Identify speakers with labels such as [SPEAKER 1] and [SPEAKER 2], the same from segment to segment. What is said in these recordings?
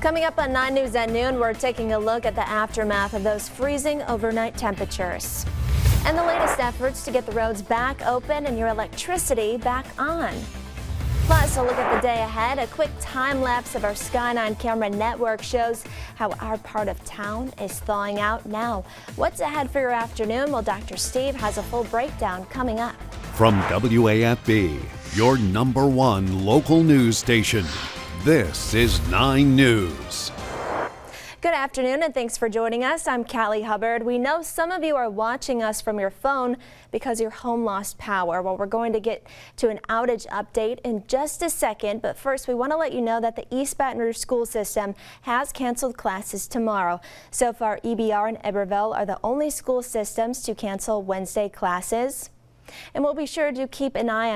[SPEAKER 1] Coming up on 9 News at noon, we're taking a look at the aftermath of those freezing overnight temperatures and the latest efforts to get the roads back open and your electricity back on. Plus, a look at the day ahead. A quick time lapse of our Sky9 camera network shows how our part of town is thawing out now. What's ahead for your afternoon? Well, Dr. Steve has a full breakdown coming up.
[SPEAKER 2] From WAFB, your #1 local news station, this is 9 News.
[SPEAKER 1] Good afternoon and thanks for joining us. I'm Cali Hubbard. We know some of you are watching us from your phone because your home lost power. Well, we're going to get to an outage update in just a second, but first we want to let you know that the East Baton Rouge school system has canceled classes tomorrow. So far, EBR and Iberville are the only school systems to cancel Wednesday classes. And we'll be sure to keep an eye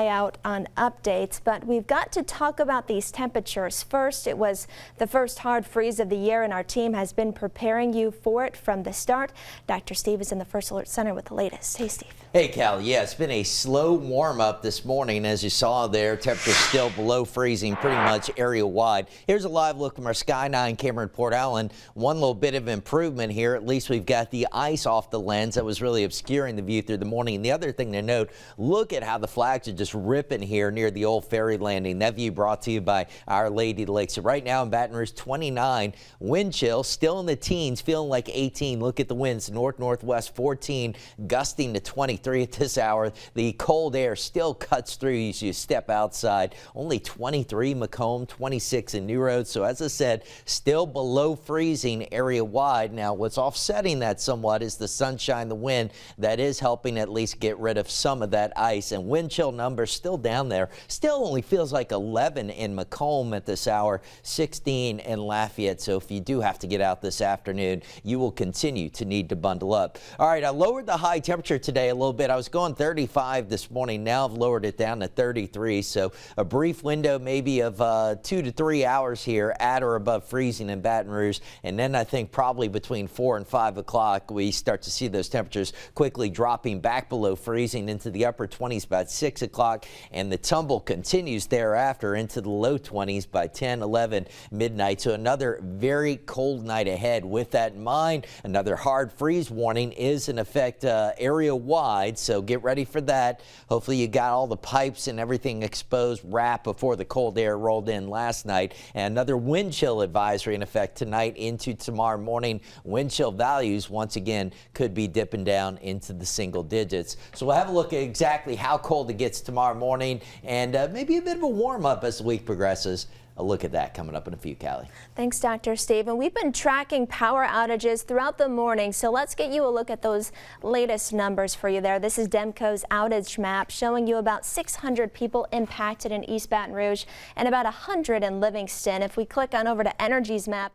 [SPEAKER 1] out on updates, but we've got to talk about these temperatures first. It was the first hard freeze of the year, and our team has been preparing you for it from the start. Dr. Steve is in the First Alert Center with the latest. Hey, Steve.
[SPEAKER 3] Hey, Cal. Yeah, it's been a slow warm-up this morning. As you saw there, temperatures still below freezing pretty much area-wide. Here's a live look from our Sky9 camera in Port Allen. One little bit of improvement here. At least we've got the ice off the lens that was really obscuring the view through the morning. And the other thing to note, look at how the flags are just ripping here near the old ferry landing. That view brought to you by Our Lady of the Lake. So right now in Baton Rouge, 29. Wind chill still in the teens, feeling like 18. Look at the winds, north-northwest 14, gusting to 23 at this hour. The cold air still cuts through as you step outside. Only 23 Macomb, 26 in New Road. So as I said, still below freezing area-wide. Now what's offsetting that somewhat is the sunshine, the wind that is helping at least get rid of some of that ice. And wind chill numbers still down there. Still only feels like 11 in Macomb at this hour, 16 in Lafayette. So if you do have to get out this afternoon, you will continue to need to bundle up. All right, I lowered the high temperature today a little bit. I was going 35 this morning. Now I've lowered it down to 33. So a brief window maybe of 2 to 3 hours here at or above freezing in Baton Rouge. And then I think probably between 4 and 5 o'clock, we start to see those temperatures quickly dropping back below freezing into the upper 20s by 6 o'clock, and the tumble continues thereafter into the low 20s by 10, 11, midnight. So another very cold night ahead. With that in mind, another hard freeze warning is in effect area-wide, so get ready for that. Hopefully you got all the pipes and everything exposed, wrapped before the cold air rolled in last night. And another wind chill advisory in effect tonight into tomorrow morning. Wind chill values once again could be dipping down into the single digits. So we'll have a look at exactly how cold it gets tomorrow morning and maybe a bit of a warm up as the week progresses. A look at that coming up in a few, Callie.
[SPEAKER 1] Thanks, Dr. Steve. And we've been tracking power outages throughout the morning, so let's get you a look at those latest numbers for you there. This is Demco's outage map showing you about 600 people impacted in East Baton Rouge and about 100 in Livingston. If we click on over to Energy's map,